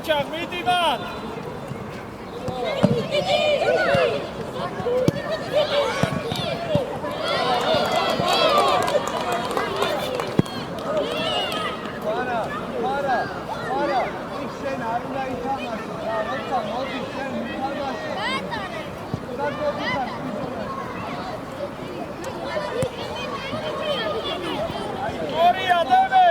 ოჩახ მიდი მან Para, iksen არ უნდა ითამაშო რა, როცა მოდის შენ ითამაშე. ორია დემე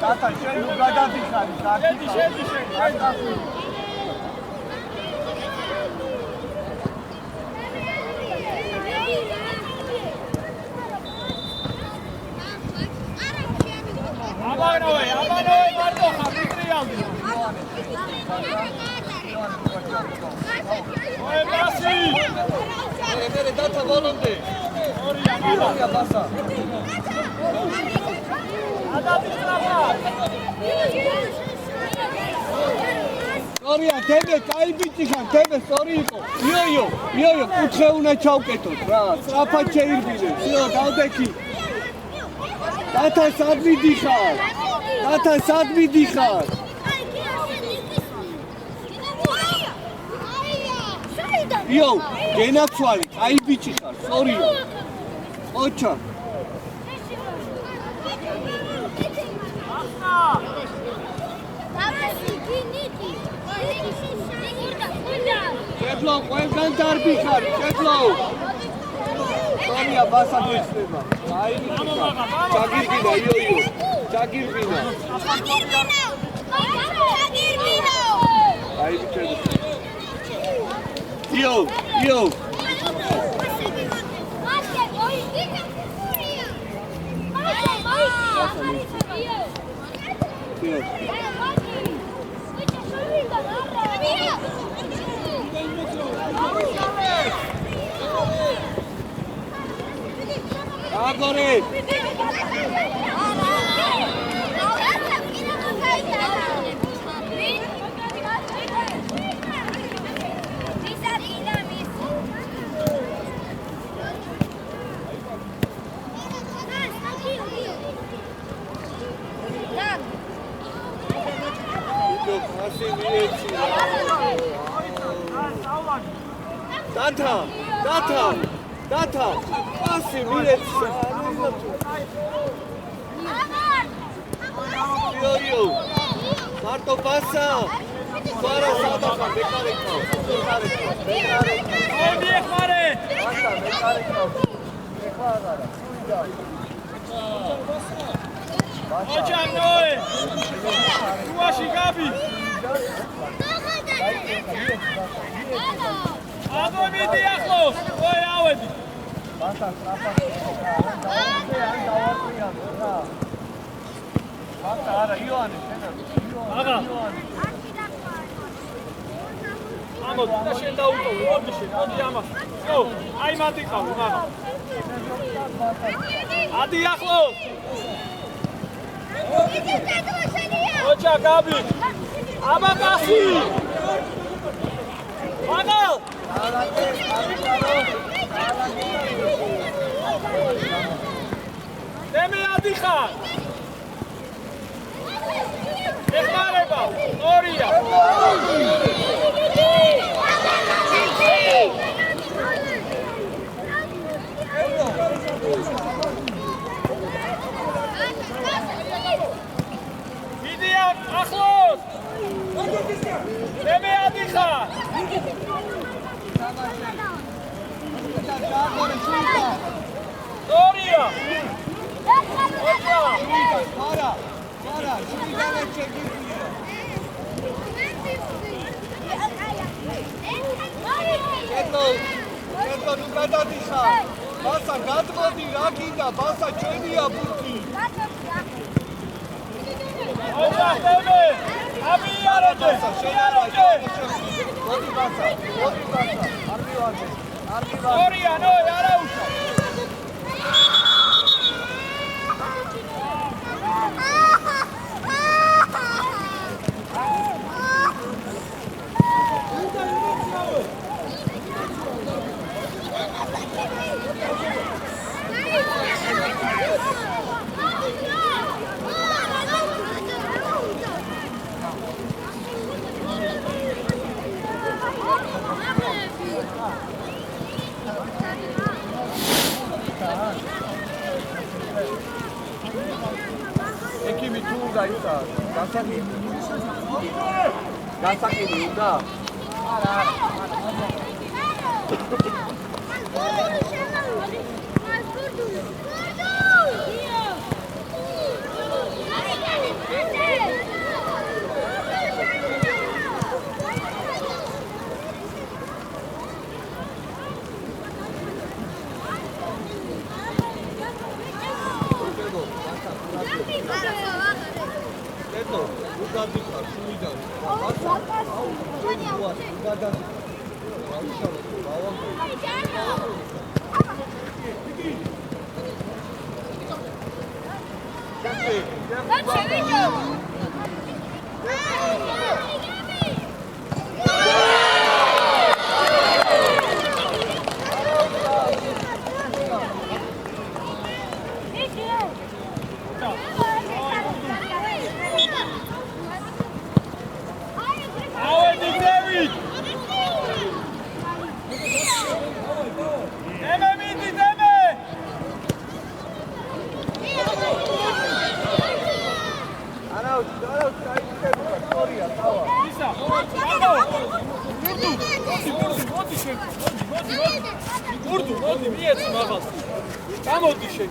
Tata, შენ ნუ გადადიხარი, შედი. აბანოვე, მარტო ხარ, მიტრიალდი. ოე, ბასი. მე დათა ბოლომდე. ორია ბასა. Sorry, დემე, კაი ბიჭი ხარ, დემე, სწორი იყო. იო, კუთხე უნდა ჩავკეთოთ რა. სწრაფად შეირბინე. всё, დავდექი. დათა სად მიდიხარ? იო, გენაცვალი, კაი ბიჭი ხარ, სწორია. ოჩა. Cetlo, ყველგან დარბი ხარ, Cetlo. Sorry, ბასა გეცდება. აი, ჩაგირბინა, იო. ჩაგირბინა. აი, ბიჭები. იო. Agora! Data! Pasi milec! Yo! Marto pasa! Para sadaka bekareka! Odi khare! Basta bekareka! Bekhara! ოჩახ ნოე! უაში გაბი! აბო მიდი ახლოს! ოე ავედი! Basta strafat. An davaqrian ra. Basta ara Ioane შენ. Aga. ამოდი და შენ დაუტოვე, მოდი ამას. ხო, აი მათი ყავი, მაღლა. ადი ახლოს. ოჩა გაბი. აბაკასი. მაღალ. დემე ადიხარ. ეხმარება, ორია. მიდი ახლოს. დემე ადიხარ. ორია. Para, შეგიძლია შეგიძლია. Cetlo, ნუ გადადიხარ. ბასა გადმოდი რა გინდა, ბასა ჩვენია ბურთი. ოჩახ დემე. აბიარეთე. მოდი ბასა. არ მივაძე. ორია, ნო, არა უშო. გასაკინი უნდა? არა.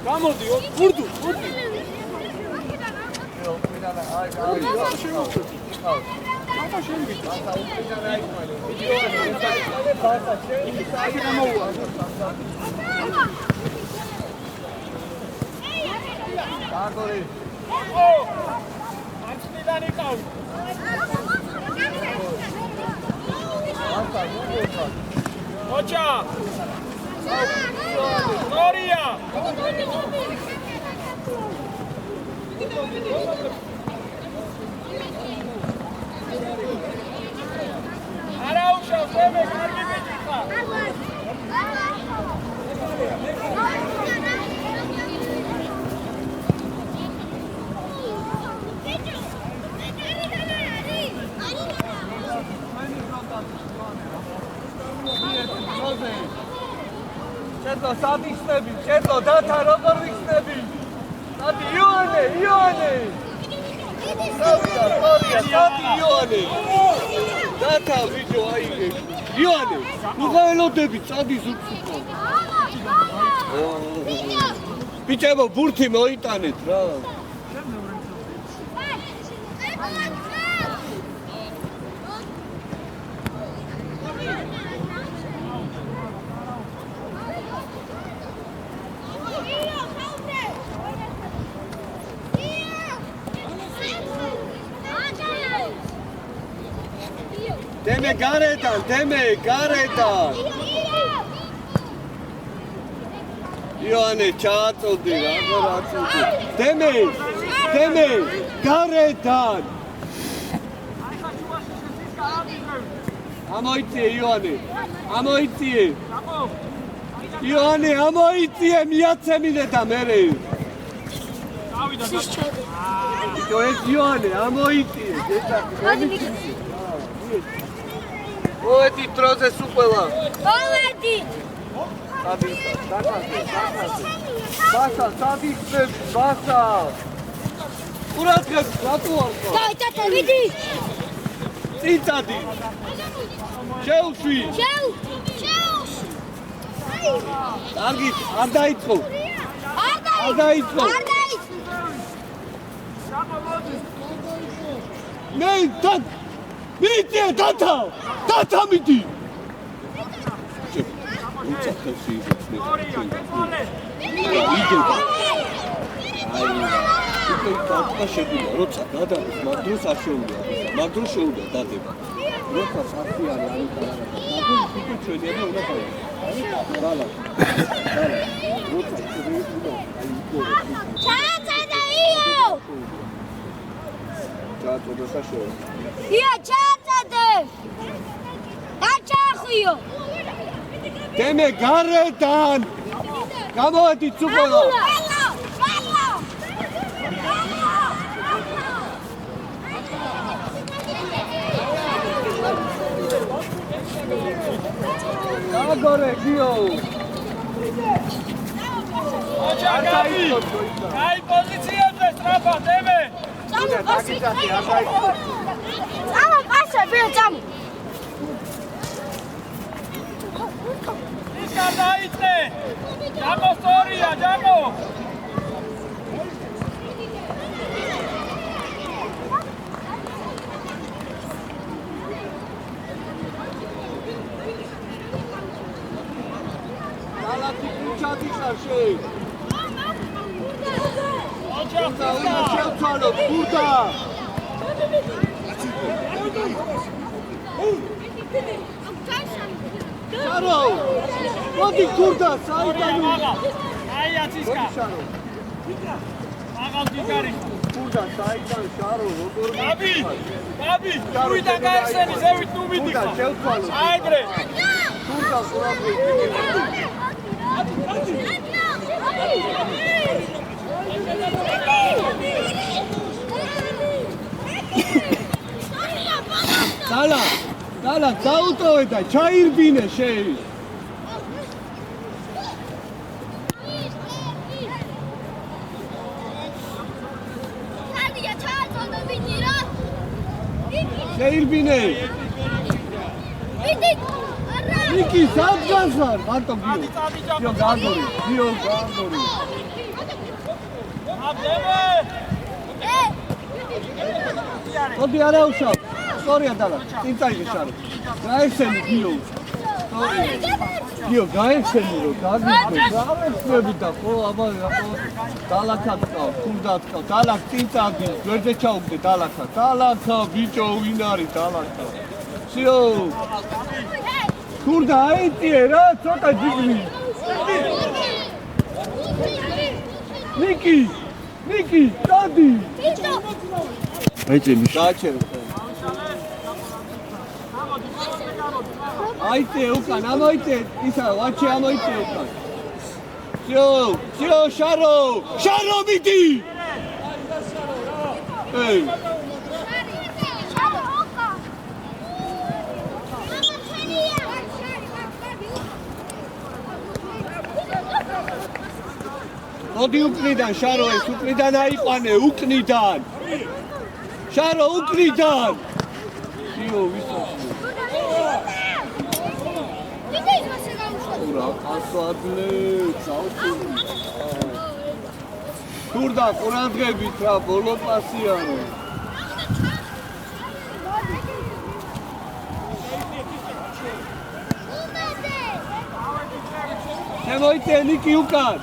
გამოდი, გურდუ. Ocha! Gloria! Araújo, você carne medita. Četlo, sad ih stebi, Četlo, data, robor ih stebi. Sad Ioane. Sad Ioane. Data, vidio, ajde. Ioane, ugajelo tebi, sad ih zupsuko. Pićemo, burti mojitane, trava. Deme garetan. Ioane, čatsodi, ragoratsodi. Deme, garetan. Amoitie, Ioane, amoitie. Ioane, amoitie, miatsemine da mere. To je Ioane, amoitie. Oveti troze supela. Oveti! Basa, sad ih sve, Basa. Uratka, zapuvarko. Daj, tata, vidi! Cicadi. Šeuši. Argit, Ardaitko. Ardaitko. Ne, tak. Miti je, tata miti. Ucakaj si Gloria, che vuole? Tukaj tata შეგვიდა, როცა გადადის, მაგდროს არ შეუძლია, მაგდროს შეუძლია დადება. როცა საფიარი არ იქნება, მაგდროს ჩვენიერი უნდა გავიქცე. დალა. როცა ჩვენიერი უნდა, აი იქ. ჩააწედა იო! ჩააწედა საშუალო. იო, ჩააწედე! დაჩახიო! დემე გარედან! გამოვედი ცუყოლა! Agora, Gio! Ocha, Gabi! Cai poziție pe strapa, Deme! Ама паса бе там. ისკა დაიწე. ჯამო სწორია, ჯამო. ალათი კუჩათი ხარში. ოჩა, შევცვალო, გურდა. შარო. მოდი გურდა, საიდან აი აცისკა. აღარ გიგარი. გურდა, საიდან შარო, როგორ ბაბი, ბაბი, უიდან გაიხსენი, ზევით ნუ მიდიხარ. შევცვალო. აი ბრე. გურდა, ყურაბი. დალა, დაუტოვე და ჩაირბინე შეი. შეირბინე. ნიკი, სადღაც ვარ, მარტო გიო. გიო გაგორი. აბდემე. მოდი არა უშავ. სწორია დალა, წინ წაიღე შარო. გაიხსენი გიო. გიო, გაიხსენი რომ გაგიხვე. გავეხსნები და ხო, აბა დალაკატყავ, ქურდატყავ, დალაკ წინ წაიღე, გვერდზე ჩაუგდე დალაკა. დალაკა, ბიჭო, ვინ არის დალაკა? სიო. ქურდა აიწიე რა, ცოტა ჯიგრი. ნიკი, დადი. აიწე მის. დააჩერე. აიწე უკან, ამოიწე, ისა ვაჩი ამოიწე უკან. სიო, შარო მიდი. ეი. მოდი უკნიდან შარო ეს უკნიდან აიყვანე უკნიდან. შარო უკნიდან. სიო ვისოჩი. რა ასადლე წავწი. გურდა ყურადღებით რა ბოლო პასია რო. შემოიწე ნიკი უკან.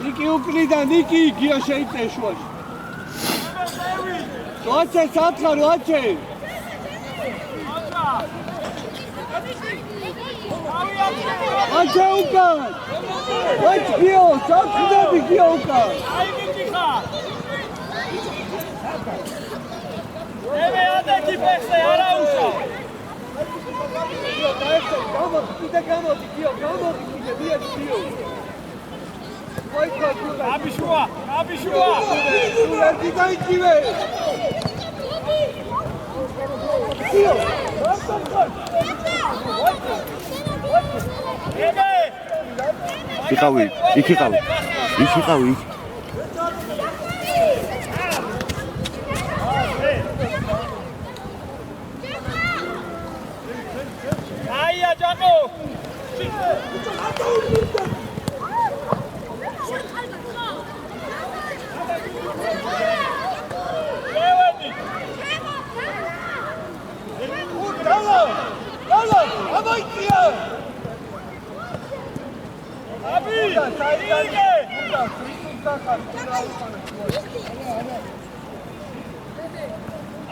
ნიკი უკნიდან, ნიკი გია შეიწე შუაში. ვაჩე სათხარ, ვაჩე. ვაჩე უკან. ვაჩ გიო, სათხდები გიო უკან. აი მიდიხარ. ევე ადექი ფეხზე არა უშავ. გიო, დაეხე, გამოდი, გიო, მიეც გიო. აბიშუა. სულეთი გაიჭივე. გიო, ევე. იყავი. აია ჯამო. დალა, ამოიწია. აბი, საიდანე.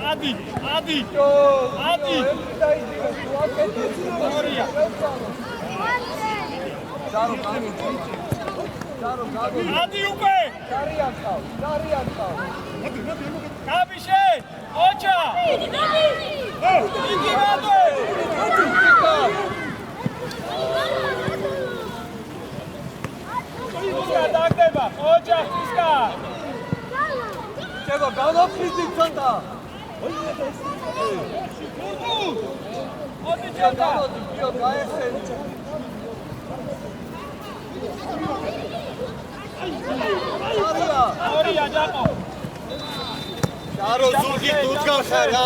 ადი. ადი უკვე. კაბიშე, ოჩა. იგი მოდე. ისკა დაგდება, ოჩა ისკა. შეგო გამოფრიზი ცოტა. მოდი ჯანდა. გიო გაიხსენი. ორია ჯაყო. შარო ზურგი დუდგახა რა.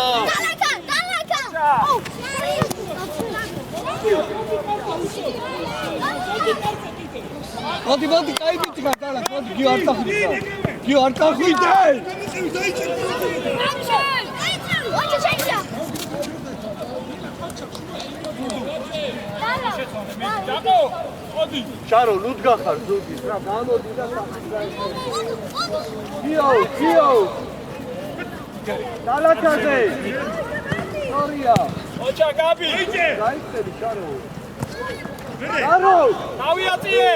მოდი კაი ბიჭი გადა, მოდი გიო არ წახვიდე. გიო არ წახვიდე. ჯაყო, მოდი. შარო ლუდგახარ ზურგის რა გამოდი და გიო. დალათაზე. ორია. ოჩა გაბი. გაიხსენი შარო. შარო. დავიაწიე.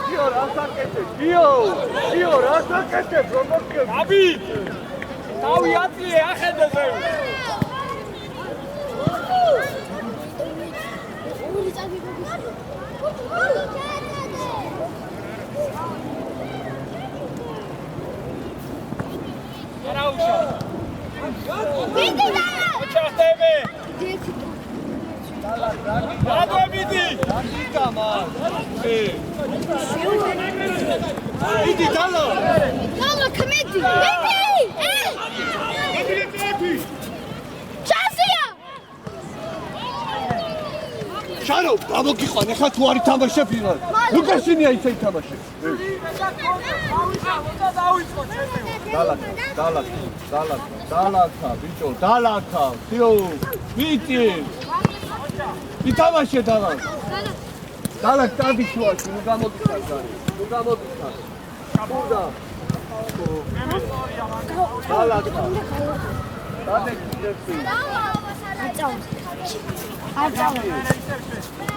გიო რასაკეთე? გიო რასაკეთე? პრომოკე. გაბი. დავიაწიე ახედეზე. რაუშა. ოჩა ხდები. გადავიდი. დაგიკამა. იდი დალა. კმედი. შარო, გამოგიყვან, ეხლა თუ არ ითამაშე ფინალს. ლუკაშინია ისე ითამაშე. დალათა, ბიჭო, დალათა. თიო, ბიჭი. ითამაშე დალათა. დალათა დადი შუაში, ნუ გამოგიყვან ზარი. ნუ გამოგიყვან. კაბუდა. დალათა. დადეკი.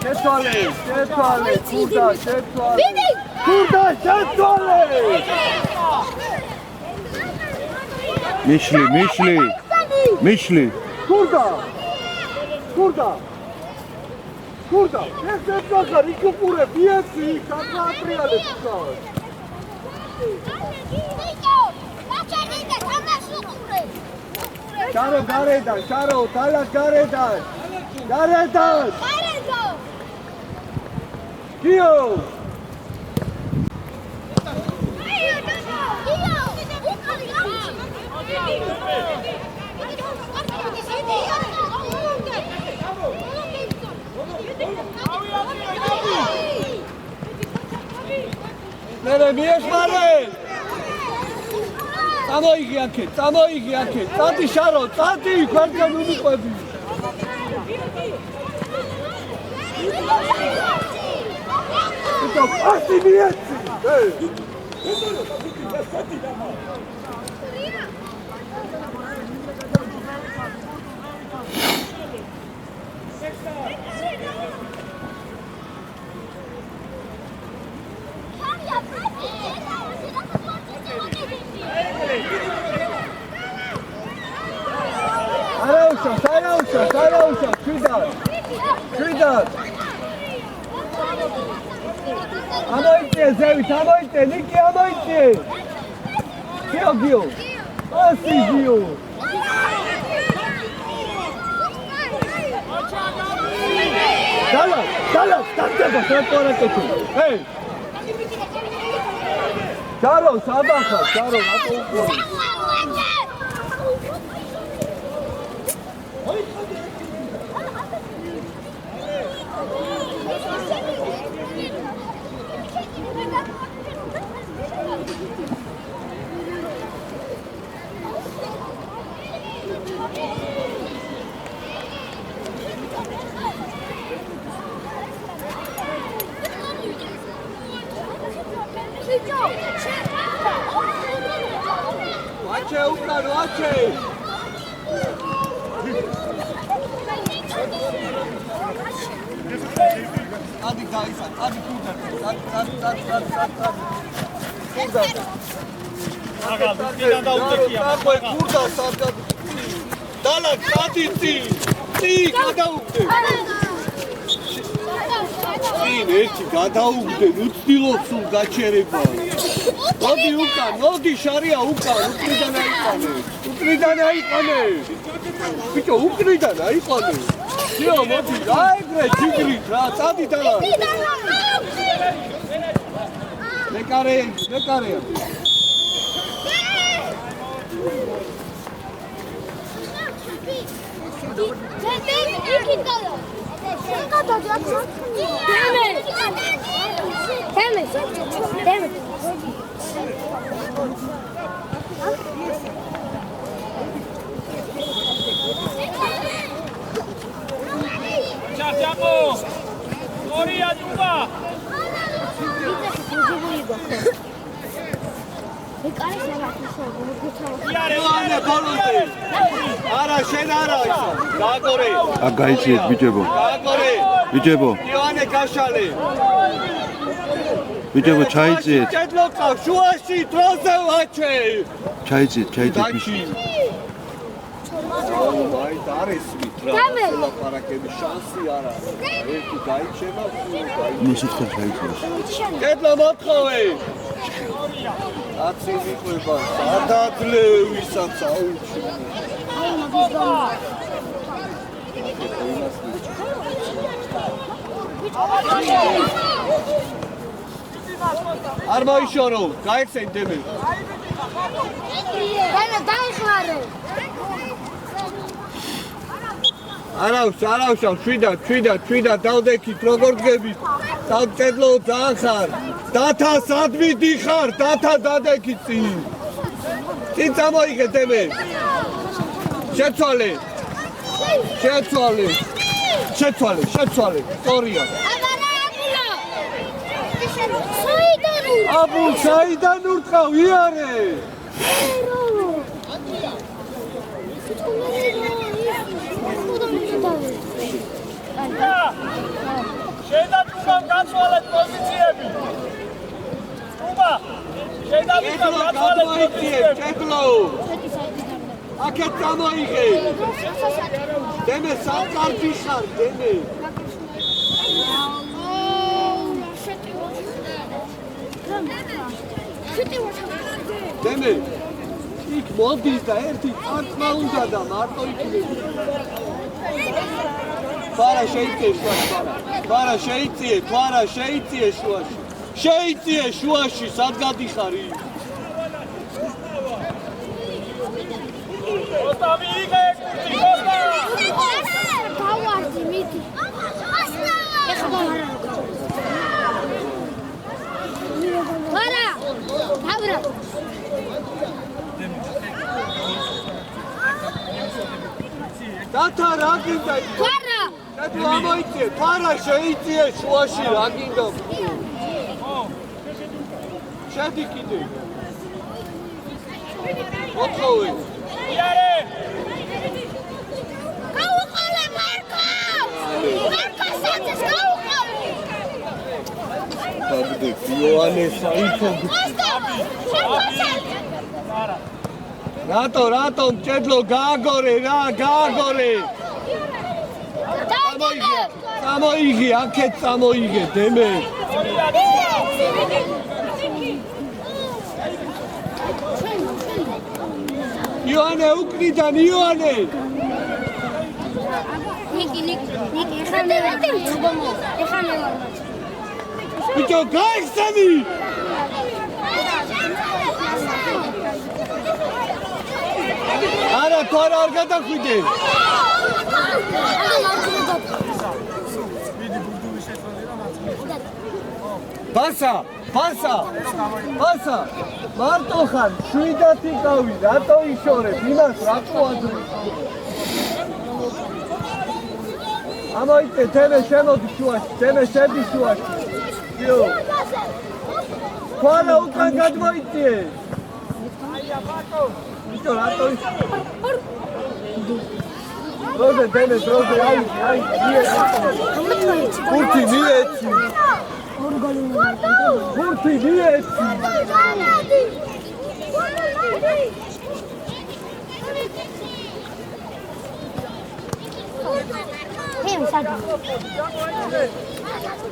შეცვალე, კურდა, შეცვალე. კურდა, შეცვალე. მიშლი. კურდა. ეს შეცვალე, იქუყურე, ბიეცი, კატრიალებს ხარ. შარო გარედან, შარო, დალას გარედან. გიო. მერე მიეხმარე. წამოიგი აქეთ. წადი შარო, წადი, ქვერგან უმიყვები. იტო პასი მიეცი. არაუშა, შვიდად. ამოიწე ზევით, ნიკი ამოიწე. გიო. ასი გიო. დალა, დაგდება სპორტაკეთო. ჰეი. შარო, საბახა, რატო უყური? ვაჩე. ადი გაისა, ადი კურდა. აგალ, კიდან დაუტეკია. კურდა სადღაც. დალა, კატიცი. წი გადაუგდე. ერთი გადაუგდე, ნუ ცდილობს სულ გაჩერება. მოდი შარია უკან, უკრიდან აიყვანე. ბიჭო, უკრიდან აიყვანე. სიო მოდი აიგრე ჯიგრით რა წადი და მეკარე Ciao, Moria Giuba. იოანე ბოლონტი არა შენ არა ისო გაგორე გაიციეთ ბიჭებო გაგორე ბიჭებო იოანე გაშალე ბიჭებო ჩაიციეთ ჭედლოკა შუაში დროზე ვაჩე ჩაიციეთ დაჩი აი დარესვით რა ლაპარაკები შანსი არა ერთი გაიჩება ნუ სიცხე ჩაიციეთ ჭედლა მოთხოვე აცი მიყვება სადადლე ვისაც აუჩი არ მოიშორო გაიხსენდები დაიხმარე არავს ჩვიდა დავდექით როგორ დგებით დავწერლო ძალიან ხარ დათა სადმი დიხარ დათა დადექით წინ წამოიღე დემე შეცვალე სწორია აბუ საიდან ურტყავ იარე შედაგებამ გაცვალეთ პოზიციები. სტუბა, შედაგებამ გაცვალეთ პოზიციები. ჭედლო აქეთ წამოიღე დემე სამკარგი ხარ დემე დემე იქ მოდის და ერთი წარწმა უნდა და მარტო იქნება ფარა შეიწიე შუაში სად გადიხარი Costa მიიღე, Costa! დავარდი მიდი ვარა დავრა დათა რა გინდა ვარა დათო ამოიწიე ფარა შეიწიე შუაში რა გინდა შედი კიდე მოთხოვე იარე! გაუყოლე მარკო საძეს გაუყოლე დაბდე იოანე საითო რატო ჭედლო გააგორე წამოიღე აქეთ წამოიღე დემე იოანე უკნიდან იოანე ნიკი ეხანე ბიჭო გაიხსენი არა თორ არ გადახვიდე ბასა მარტო ხარ შვიდათი გავი რატო იშორებ იმას რატო ადრე ამოიწე თემე შემოდი შუაში თემე შედი შუაში იო ხვალა უკან გადმოიწიე ბიჭო რატო დროზე თემე აი კურთი მიეცი Kurti diyetsi.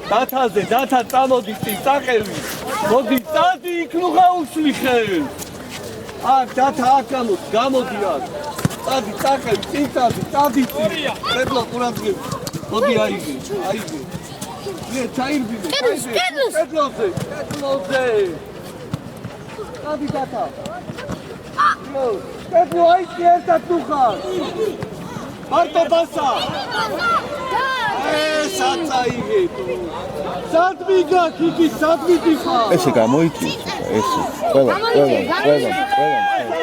დათაზე დათა წამოდი წაყევი მოდი წადი იქ ნუ გაუსლი ხელ აქ დათა აქ გამოდი აქ წადი, წახევი, წინ წადი. კედლო ყურადღებ. მოდი აიგე. მე ჩაირბინე. კედლოზე. წადი დათა. კედლო აიგე ერთად თუ ხარ. მარტო ბასა. საწაიგე თუ. სადმიგა კიკი სადმიდიხარ. ესე გამოიწვია ესე. ყველა.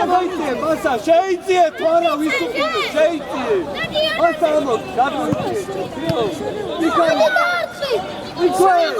გამოიწვია ბასა, შეიწიე თუ არა ვისუყურე, შეიწიე. ბასა ამო, გამოიწვია. იქარი. იქარი.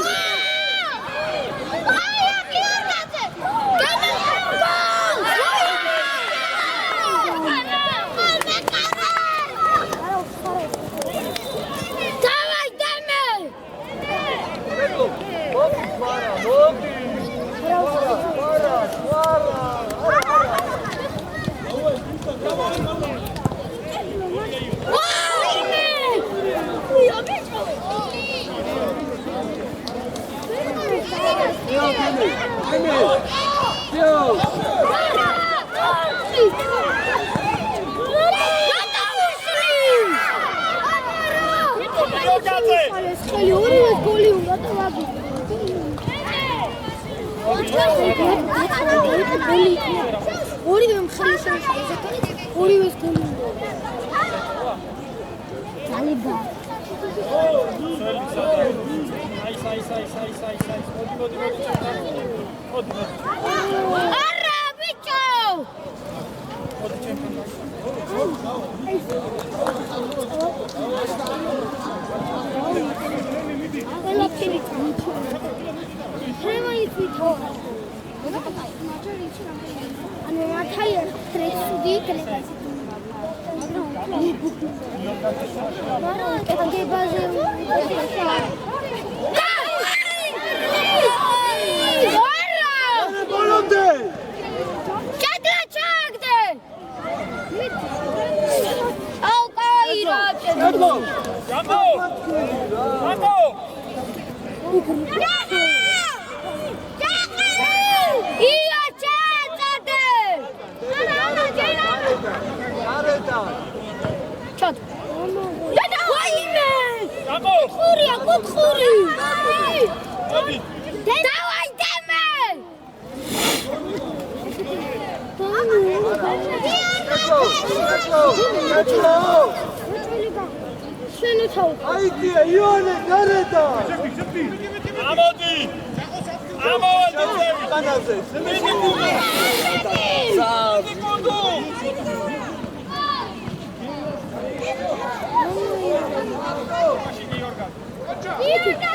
ორივე მხარეს ორივე გოლი. ძალება. არა, ბიჭო! ყველაფერი წამიჩო. შემოიწვითო. ანუ მათაი ტრექსუდი კლებაზე. მაგრამ კეთებაზე ბოლომდე. ჩადრა ჩაგდე. აუ კაი რა კედლო. გამო! ია ჩაწადე. არედა. ჩად. და ვაიმე. გამო! ხურია, კუთხური. მოდი. დავაი დემე. შენოთავ. აიწია იონე გარედა. ამოდი! ამოვადი! განაზე.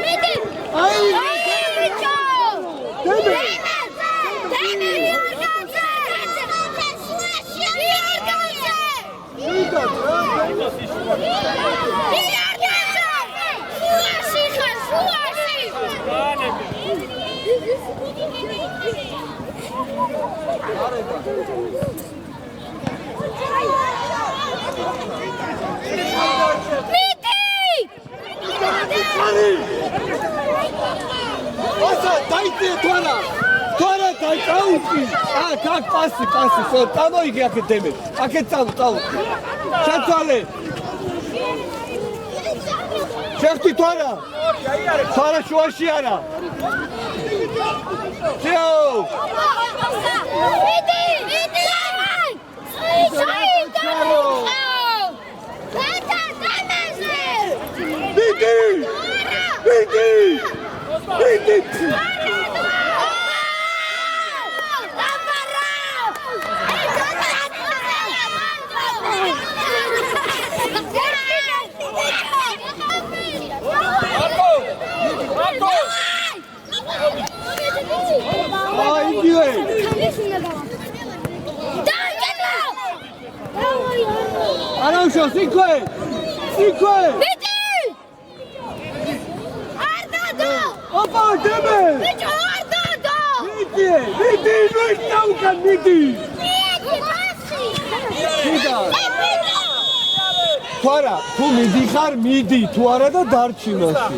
მიდი. აი, ბიჭო. დემე. Аса, дайте თორა. თორა დაიწყაუჭი. კაკ პასი, ხო, წამოიგე აქეთ დემე. აქეთ წავ. შეცვალე. შეხტი თორა. თორა შუაში არა. შეო. მიდი. Aranxo, 5! Vidi! Arda! Opa, deme! Vidi, Arda! Vidi, nu stau ca midi! Vidi, passi! Toara, tu midi xar midi, tu ara da darchi masi.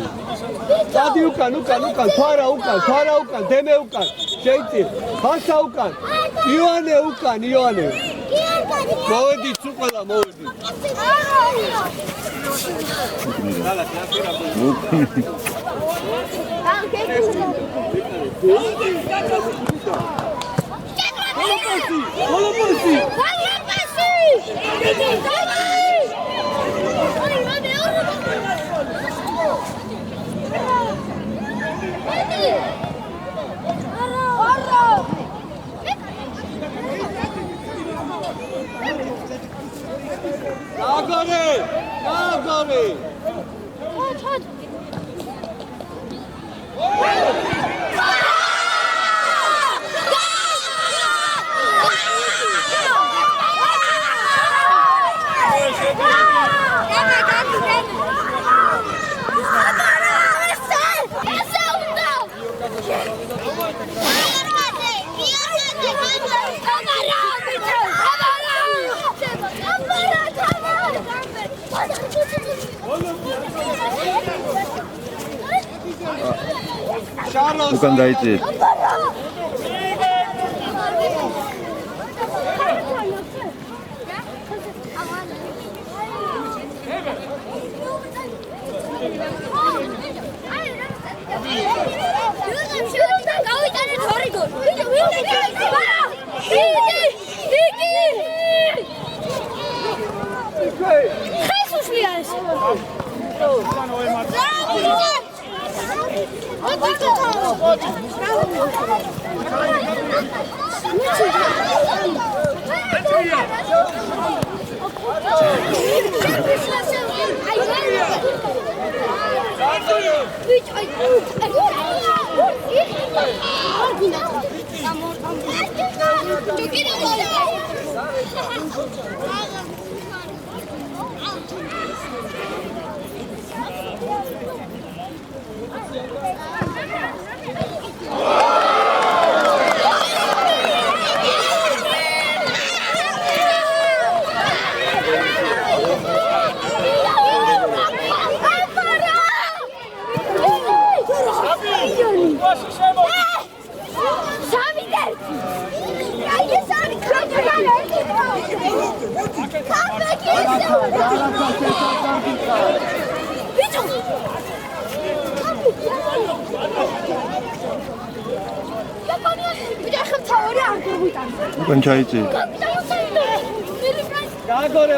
Dadi ukan, toara ukan, deme ukan, sheiti, basa ukan, Ioane ukan, Ioane. მოვედით სულ ყველა მოვედით. Holopasi! Agore! უკან დაიწიეთ. უკან ჩაიწიეთ. Gagore,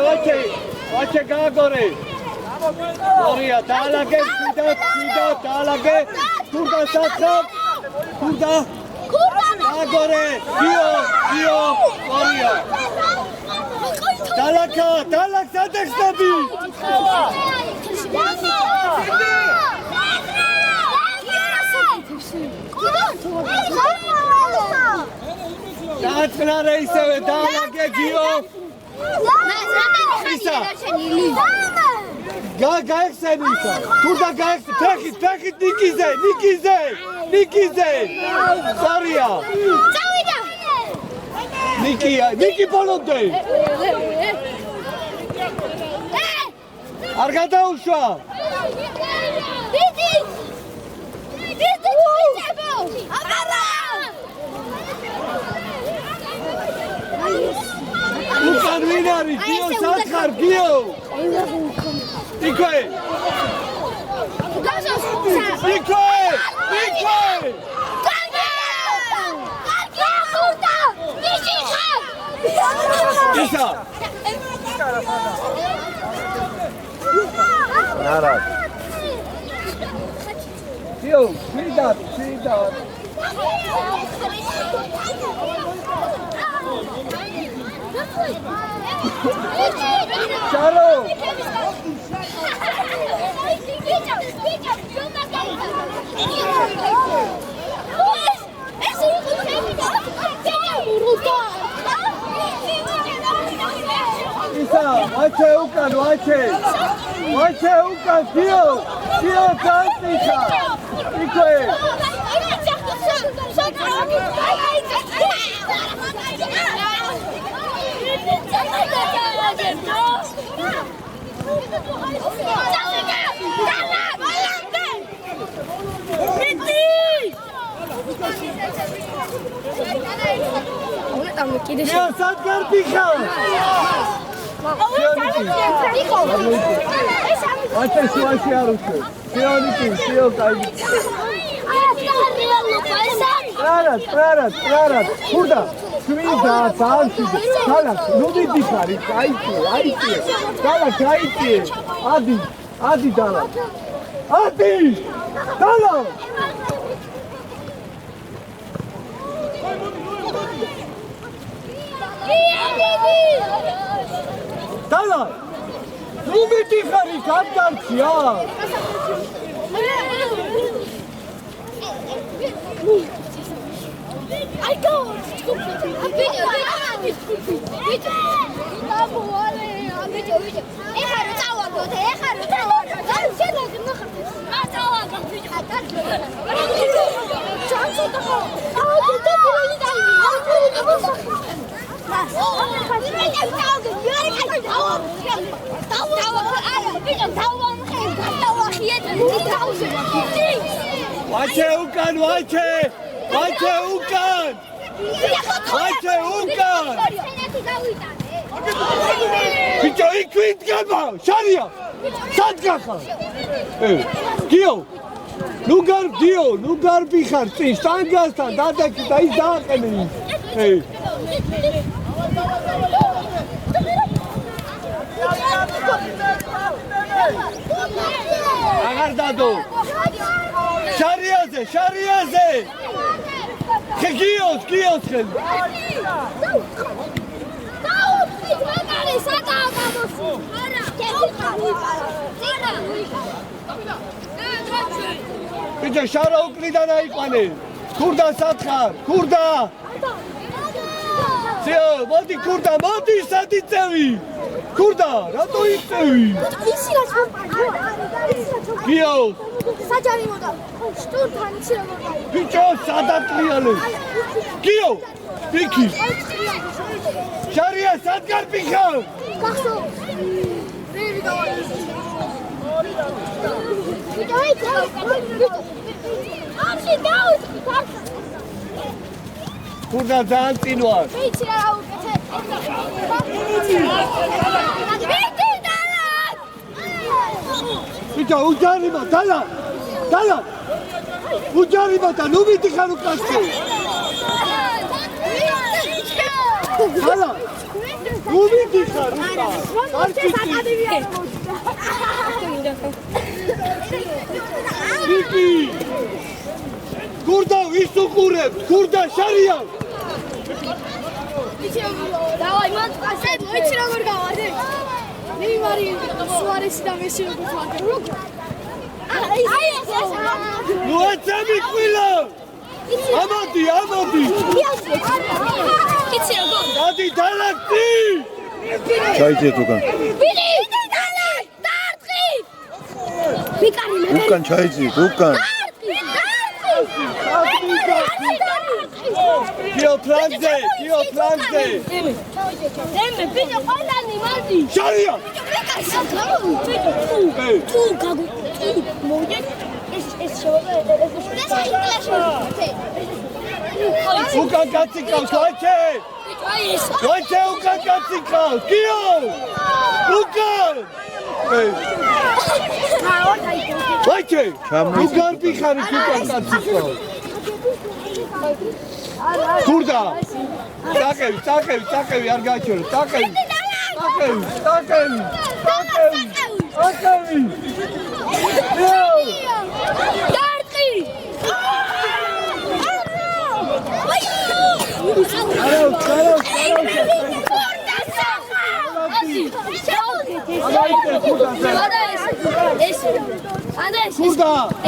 vache gagore. Oria, dalage, sida, dalage. Kurda satsam. Kurda. Gagore, gio, oria. Dalak sadextabi. Datsnare iseve dalage gio. Gaexenisa. Kurda gaex, pekit Nikize. Soria. Niki bolonde. Ar gadaushva. Ukan vinari, Gio Satkar, Gio. Ikwe. Isa. Naraz. Gio, Sidat. Chalo. Isa, vache ukan, Gio, Tantika. Ikwe. Io Sadgar Pika. Acha Shivashi Arusha. Sioniki, Sio Kai. Prarat. Kurda. Twinda, Tansi. Kala, Nubi Dikari. Aiti. Kala, Aiti. Adi Dala. Adi. Dala. Dala. Nubi Dikari, Tansi. I go. Bitte, ich quit gaba. Sharia. Sadgacha. Lugar bixar. Stangastan dadaki da is daaqeni. Agar dado. Shariaze. Gios. Bitte Shara uqlidan aiqane. Kurda satkar. Kurda. Sio, modi kurda, modi saditsevi. Kurda, rato itsеvi. Gios. საჯარი მოდა. შტურთან იცილება. Bitte sadatliale. Gio. Biki. Sharia Sadgar Pika. გახსო. ვერი დავაი. ამში დაუწყი. Kurda ძალიან წინ ვარ. ვიცი რა უკეთე. ვიცი დალად. Bitte ujarima dala. Ujarima da nu vidi kanu kaske. Dala. Nu vidi kanu. Viki. Kurda visuqureb, kurda sharia. დავაი მან ასე ვიცი როგორ გავარდე. ნეიმარი სუარესი და მესი როგორ ვარდე. აი ეს Nu etsami qvila. Amadi. იცი როგორ Dadi dalakti. ჩაიძიეთ უკან. ბილი დალად. დარტყი. ვიკარი მე. უკან ჩაიძიეთ, უკან. Gio planze. ემე ბიჭო ყველანი მარდი. Sharia. თუ გაგუ მოვიდე ეს შოვა ეს ინგლისური Ukან gatsikავს, ვაჩე. აი ეს Ვაჩე უკან gatsikავს. Gio. Ukან. Ვაჩე. Ukან ბიხარი უკან gatsikავს. Kurda. Წაკევი არ გაჩვენე. წაკევი. დარტყი.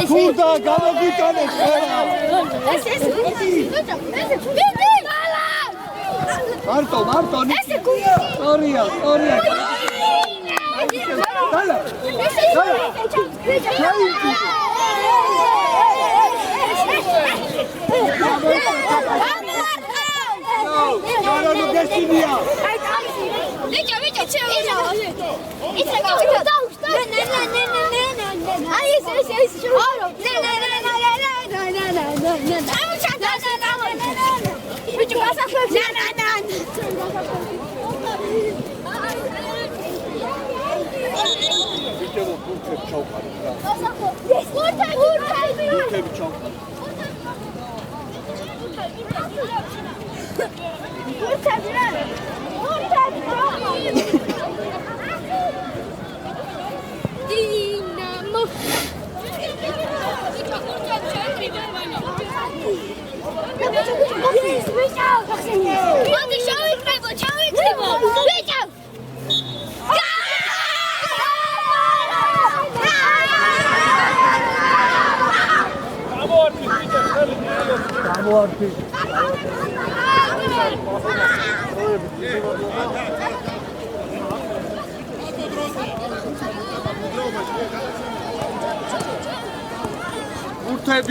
Kurda, გამოგიტანეს ყველა. მარტო. Storია. Dala. Cara nu găsinia. Kurda ვიჭერო თურქებს ჩავყარეთ რა. თურქები ჩავყარეთ. დინამო თურქები